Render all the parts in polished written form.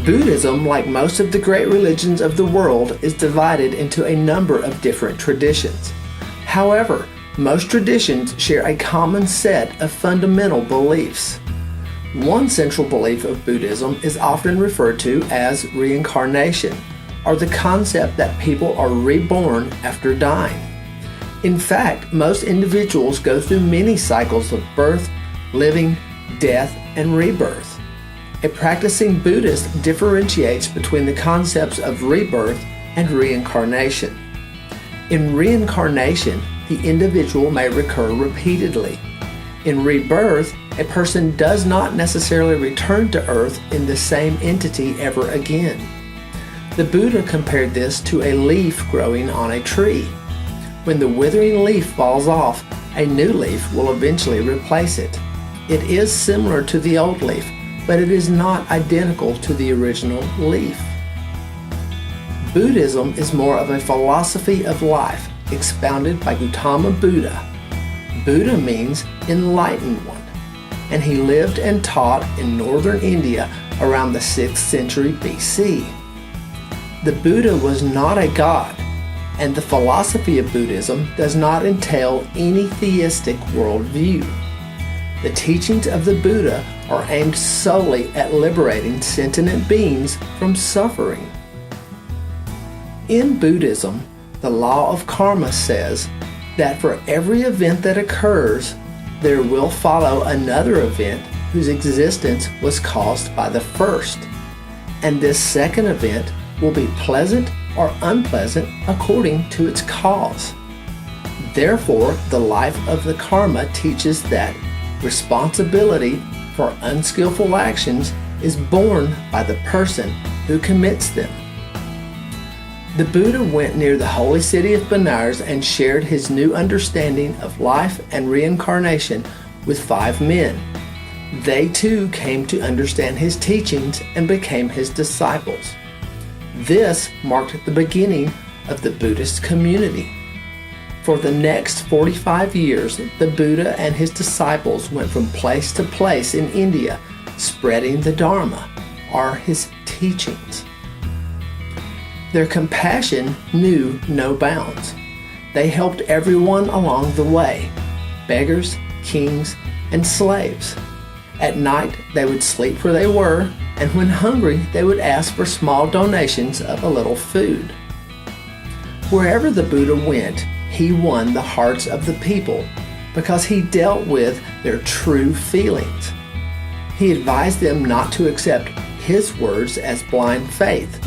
Buddhism, like most of the great religions of the world, is divided into a number of different traditions. However, most traditions share a common set of fundamental beliefs. One central belief of Buddhism is often referred to as reincarnation, or the concept that people are reborn after dying. In fact, most individuals go through many cycles of birth, living, death, and rebirth. A practicing Buddhist differentiates between the concepts of rebirth and reincarnation. In reincarnation, the individual may recur repeatedly. In rebirth, a person does not necessarily return to earth in the same entity ever again. The Buddha compared this to a leaf growing on a tree. When the withering leaf falls off, a new leaf will eventually replace it. It is similar to the old leaf, but it is not identical to the original leaf. Buddhism is more of a philosophy of life expounded by Gautama Buddha. Buddha means enlightened one, and he lived and taught in northern India around the 6th century BC. The Buddha was not a god, and the philosophy of Buddhism does not entail any theistic worldview. The teachings of the Buddha are aimed solely at liberating sentient beings from suffering. In Buddhism, the law of karma says that for every event that occurs, there will follow another event whose existence was caused by the first, and this second event will be pleasant or unpleasant according to its cause. Therefore, the life of the karma teaches that responsibility for unskillful actions is borne by the person who commits them. The Buddha went near the holy city of Benares and shared his new understanding of life and reincarnation with 5 men. They too came to understand his teachings and became his disciples. This marked the beginning of the Buddhist community. For the next 45 years, the Buddha and his disciples went from place to place in India, spreading the Dharma, or his teachings. Their compassion knew no bounds. They helped everyone along the way, beggars, kings, and slaves. At night, they would sleep where they were, and when hungry, they would ask for small donations of a little food. Wherever the Buddha went, he won the hearts of the people because he dealt with their true feelings. He advised them not to accept his words as blind faith,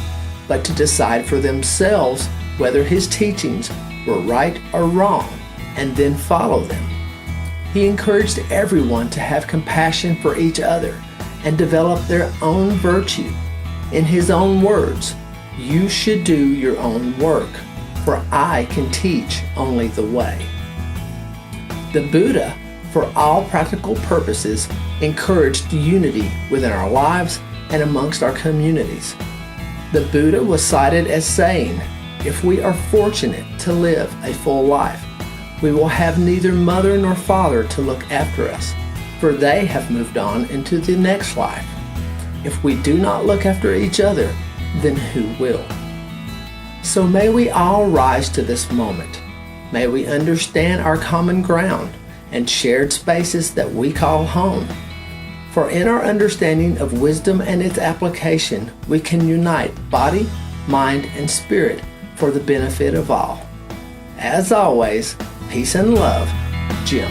but to decide for themselves whether his teachings were right or wrong, and then follow them. He encouraged everyone to have compassion for each other and develop their own virtue. In his own words, "You should do your own work, for I can teach only the way." The Buddha, for all practical purposes, encouraged unity within our lives and amongst our communities. The Buddha was cited as saying, "If we are fortunate to live a full life, we will have neither mother nor father to look after us, for they have moved on into the next life. If we do not look after each other, then who will?" So may we all rise to this moment. May we understand our common ground and shared spaces that we call home. For in our understanding of wisdom and its application, we can unite body, mind, and spirit for the benefit of all. As always, peace and love, Jim.